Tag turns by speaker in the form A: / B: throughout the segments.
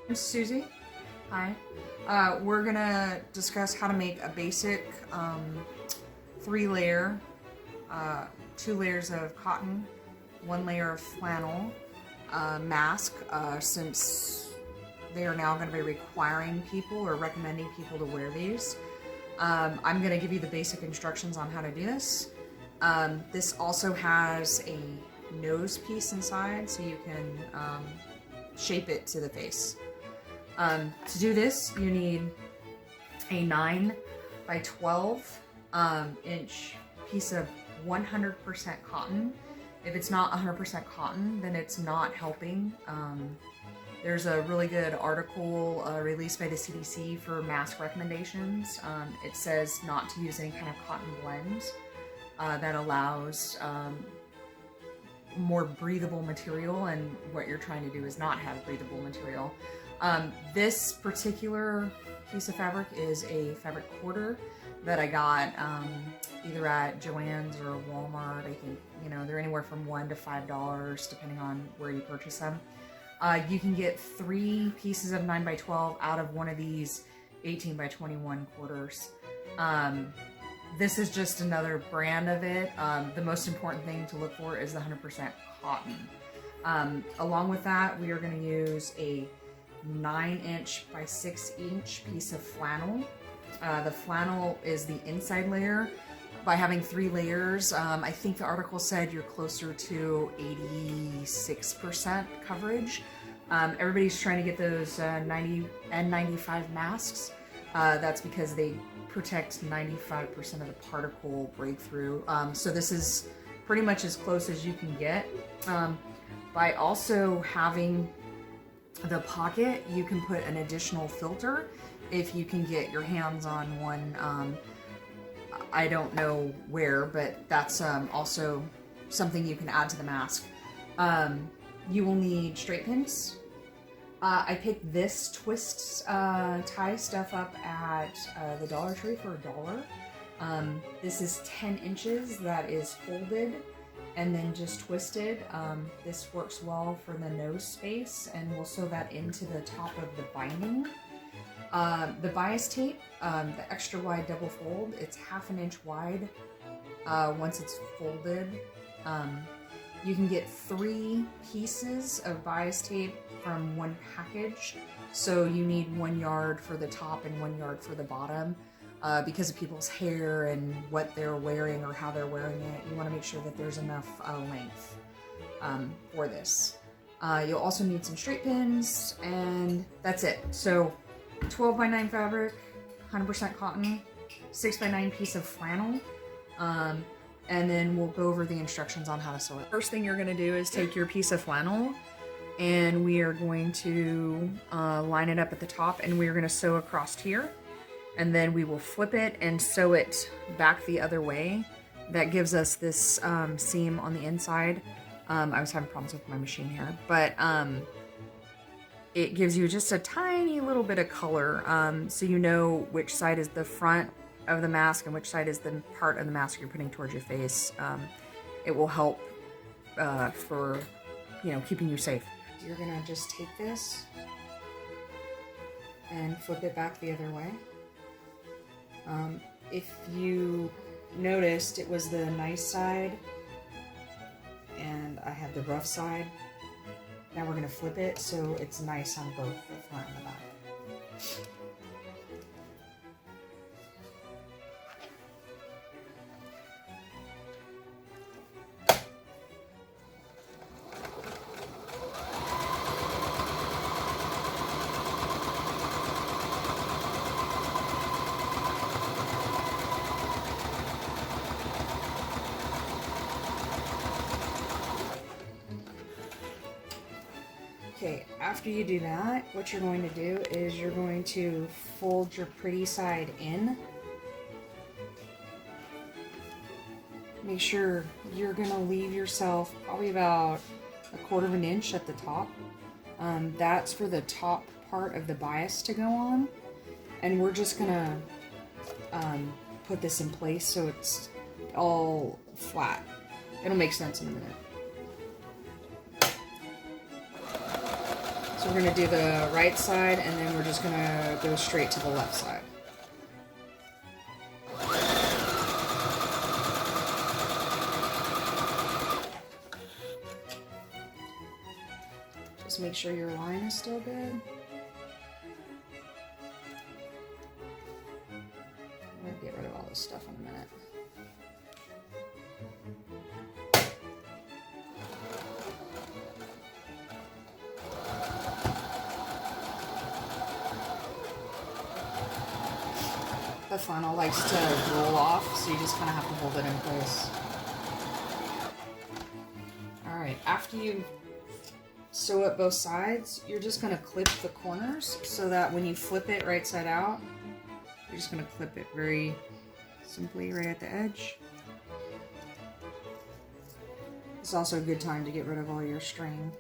A: I'm Susie. Hi. We're gonna discuss how to make a basic 3-layer, 2 layers of cotton, 1 layer of flannel mask, since they are now going to be requiring people or recommending people to wear these. I'm going to give you the basic instructions on how to do this. This also has a nose piece inside, so you can shape it to the face. To do this, you need a 9 by 12 inch piece of 100% cotton. If it's not 100% cotton, then it's not helping. There's a really good article released by the CDC for mask recommendations. It says not to use any kind of cotton blend that allows more breathable material, and what you're trying to do is not have breathable material. This particular piece of fabric is a fabric quarter that I got either at Joann's or Walmart. I think, you know, they're anywhere from $1 to $5 depending on where you purchase them. You can get 3 pieces of 9 by 12 out of one of these 18 by 21 quarters. This is just another brand of it. The most important thing to look for is the 100% cotton. Along with that, we are going to use a 9-inch by 6-inch piece of flannel. The flannel is the inside layer. By having 3 layers, I think the article said you're closer to 86% coverage. Everybody's trying to get those 90 N95 masks. That's because they protect 95% of the particle breakthrough. So this is pretty much as close as you can get. By also having the pocket, you can put an additional filter if you can get your hands on one. I don't know where, but that's also something you can add to the mask. You will need straight pins. I picked this twist tie stuff up at the Dollar Tree for $1. This is 10 inches that is folded and then just twisted. This works well for the nose space, and we'll sew that into the top of the binding. The bias tape, the extra wide double fold, it's 1/2 inch wide once it's folded. You can get 3 pieces of bias tape from one package, so you need 1 yard for the top and 1 yard for the bottom. Because of people's hair and what they're wearing or how they're wearing it, you want to make sure that there's enough length for this. You'll also need some straight pins, and that's it. So 12 by 9 fabric, 100% cotton, 6 by 9 piece of flannel, and then we'll go over the instructions on how to sew it. First thing you're going to do is take your piece of flannel, and we are going to line it up at the top, and we are going to sew across here, and then we will flip it and sew it back the other way. That gives us this seam on the inside. I was having problems with my machine here, but it gives you just a tiny little bit of color, so you know which side is the front of the mask and which side is the part of the mask you're putting towards your face. It will help for, you know, keeping you safe. You're gonna just take this and flip it back the other way. If you noticed, it was the nice side and I have the rough side. Now we're going to flip it so it's nice on both the front and the back. Okay, after you do that, what you're going to do is you're going to fold your pretty side in. Make sure you're going to leave yourself probably about 1/4 inch at the top. That's for the top part of the bias to go on. And we're just going to put this in place so it's all flat. It'll make sense in a minute. So we're going to do the right side, and then we're just going to go straight to the left side. Just make sure your line is still good. I'm going to get rid of all this stuff in a minute. The funnel likes to roll off, so you just kind of have to hold it in place. Alright, after you sew up both sides, you're just going to clip the corners so that when you flip it right side out, you're just going to clip it very simply right at the edge. It's also a good time to get rid of all your string.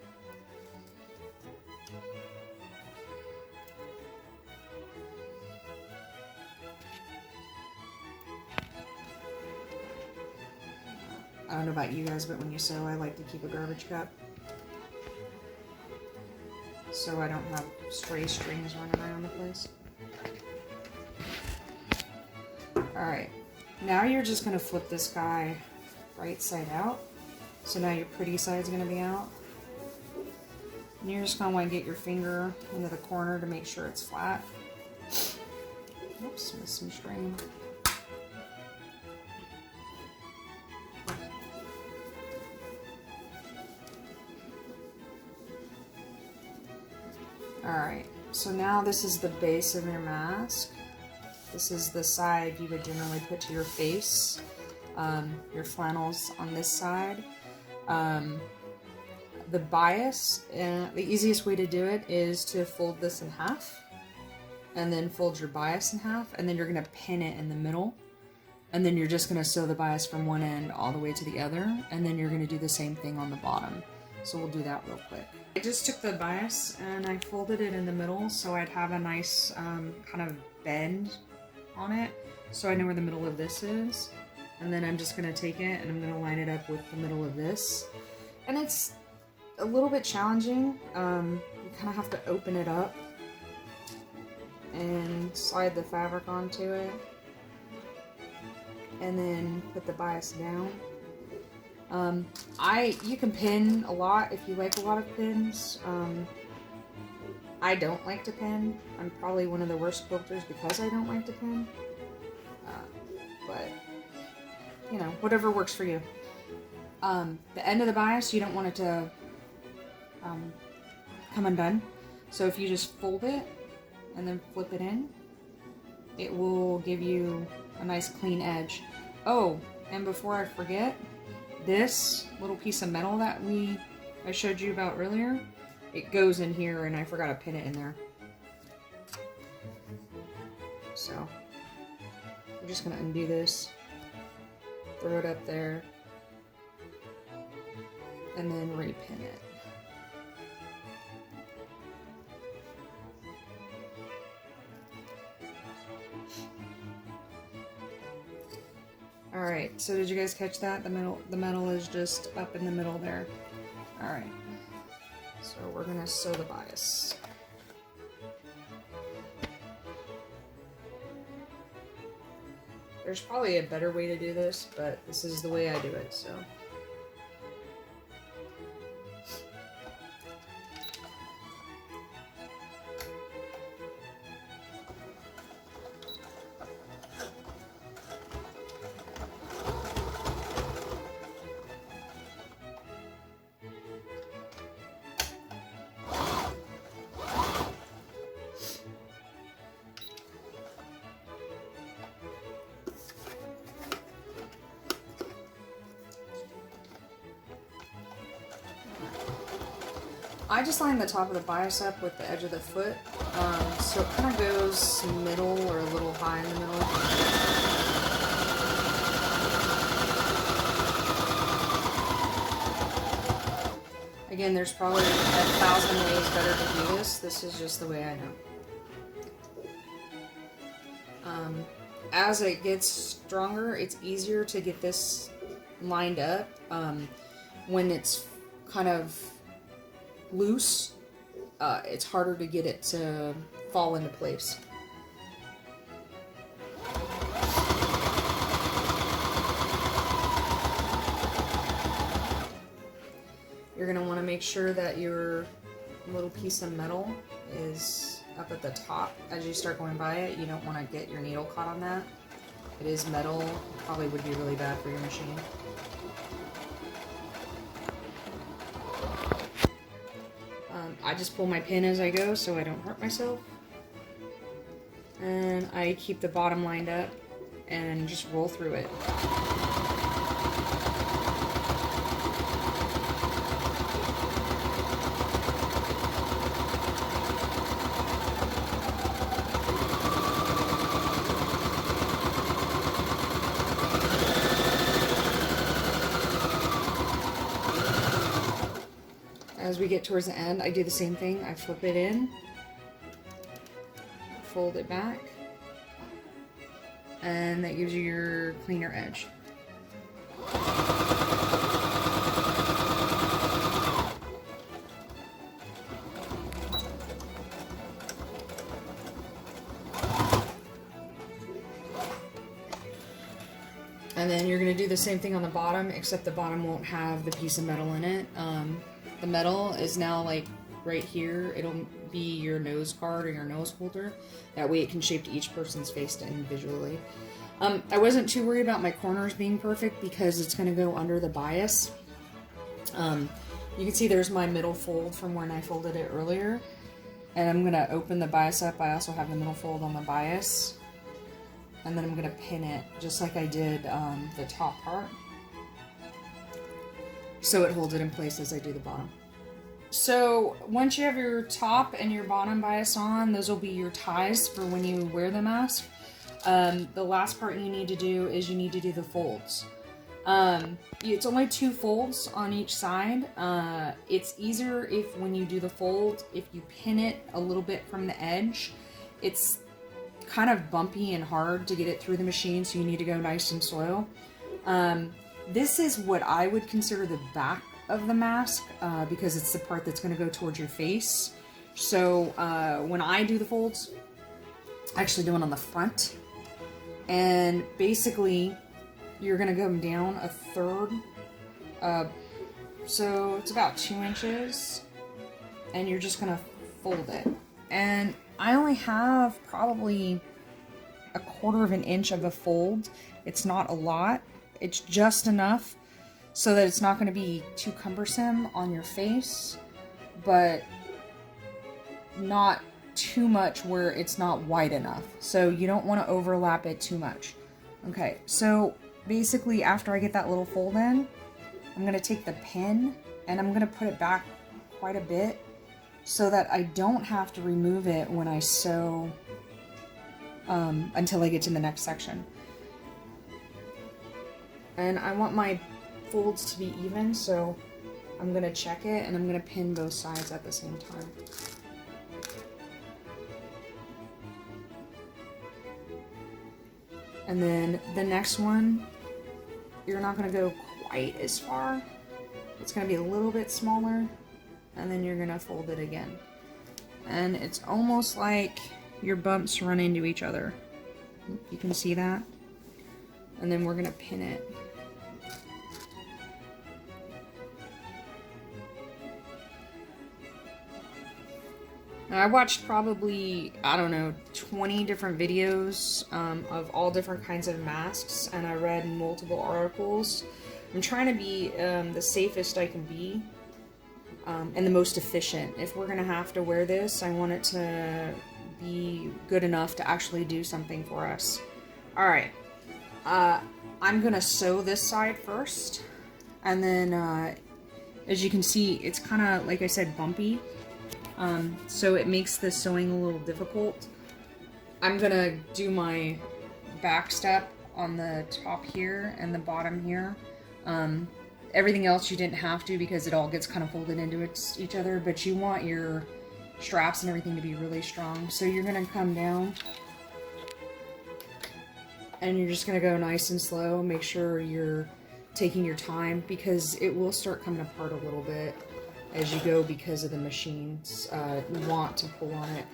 A: I don't know about you guys, but when you sew, I like to keep a garbage cup so I don't have stray strings running around the place. Alright, now you're just going to flip this guy right side out. So now your pretty side's going to be out. And you're just going to want to get your finger into the corner to make sure it's flat. Oops, missed some string. Alright, so now this is the base of your mask. This is the side you would generally put to your face. Your flannel's on this side. The bias, the easiest way to do it is to fold this in half. And then fold your bias in half. And then you're going to pin it in the middle. And then you're just going to sew the bias from one end all the way to the other. And then you're going to do the same thing on the bottom. So we'll do that real quick. I just took the bias and I folded it in the middle so I'd have a nice kind of bend on it. So I know where the middle of this is. And then I'm just going to take it and I'm going to line it up with the middle of this. And it's a little bit challenging. You kind of have to open it up and slide the fabric onto it. And then put the bias down. You can pin a lot if you like a lot of pins. I don't like to pin. I'm probably one of the worst quilters because I don't like to pin. But, you know, whatever works for you. The end of the bias, you don't want it to come undone. So if you just fold it and then flip it in, it will give you a nice clean edge. Oh, and before I forget, this little piece of metal that I showed you about earlier, it goes in here and I forgot to pin it in there. So, we're just going to undo this, throw it up there, and then repin it. Alright, so did you guys catch that? The metal is just up in the middle there. Alright, so we're going to sew the bias. There's probably a better way to do this, but this is the way I do it, so. I just line the top of the bias up with the edge of the foot, so it kind of goes middle or a little high in the middle. Again, there's probably 1,000 ways better to do this. This is just the way I know. As it gets stronger, it's easier to get this lined up. When it's kind of loose, it's harder to get it to fall into place. You're going to want to make sure that your little piece of metal is up at the top as you start going by it. You don't want to get your needle caught on that. It is metal, probably would be really bad for your machine. I just pull my pin as I go so I don't hurt myself. And I keep the bottom lined up and just roll through it. As we get towards the end, I do the same thing. I flip it in, fold it back, and that gives you your cleaner edge. And then you're going to do the same thing on the bottom, except the bottom won't have the piece of metal in it. The metal is now like right here. It'll be your nose guard or your nose holder. That way it can shape to each person's face individually. I wasn't too worried about my corners being perfect because it's going to go under the bias. You can see there's my middle fold from when I folded it earlier. And I'm going to open the bias up. I also have the middle fold on the bias. And then I'm going to pin it just like I did the top part, so it holds it in place as I do the bottom. So once you have your top and your bottom bias on, those will be your ties for when you wear the mask. The last part you need to do is you need to do the folds. It's only 2 folds on each side. It's easier if when you do the fold, if you pin it a little bit from the edge. It's kind of bumpy and hard to get it through the machine, so you need to go nice and slow. This is what I would consider the back of the mask because it's the part that's going to go towards your face. So when I do the folds, I actually do it on the front. And basically, you're going to go down a third. So it's about 2 inches. And you're just going to fold it. And I only have probably 1/4 of an inch of a fold. It's not a lot. It's just enough so that it's not going to be too cumbersome on your face, but not too much where it's not wide enough. So you don't want to overlap it too much. Okay, so basically after I get that little fold in, I'm going to take the pin and I'm going to put it back quite a bit so that I don't have to remove it when I sew until I get to the next section. And I want my folds to be even, so I'm going to check it and I'm going to pin both sides at the same time. And then the next one, you're not going to go quite as far. It's going to be a little bit smaller, and then you're going to fold it again. And it's almost like your bumps run into each other. You can see that. And then we're going to pin it. Now, I watched probably, I don't know, 20 different videos of all different kinds of masks, and I read multiple articles. I'm trying to be the safest I can be and the most efficient. If we're going to have to wear this, I want it to be good enough to actually do something for us. Alright, I'm going to sew this side first, and then as you can see, it's kind of, like I said, bumpy. So it makes the sewing a little difficult. I'm gonna do my back step on the top here and the bottom here. Everything else you didn't have to because it all gets kind of folded into each other, but you want your straps and everything to be really strong. So you're gonna come down and you're just gonna go nice and slow. Make sure you're taking your time because it will start coming apart a little bit. as you go because of the machines. You want to pull on it.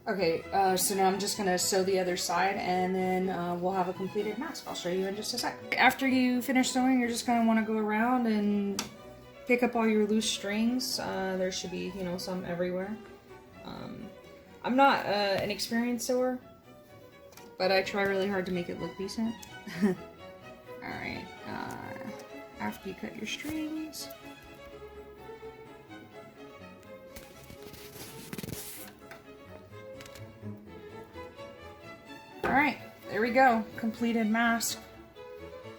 A: Okay, so now I'm just gonna sew the other side, and then we'll have a completed mask. I'll show you in just a sec. After you finish sewing, you're just gonna want to go around and pick up all your loose strings. There should be, you know, some everywhere. I'm not an experienced sewer, but I try really hard to make it look decent. Alright, after you cut your strings, alright, there we go. Completed mask,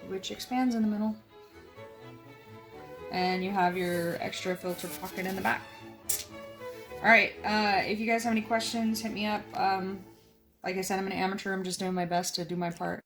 A: which expands in the middle. And you have your extra filter pocket in the back. Alright, if you guys have any questions, hit me up. Like I said, I'm an amateur. I'm just doing my best to do my part.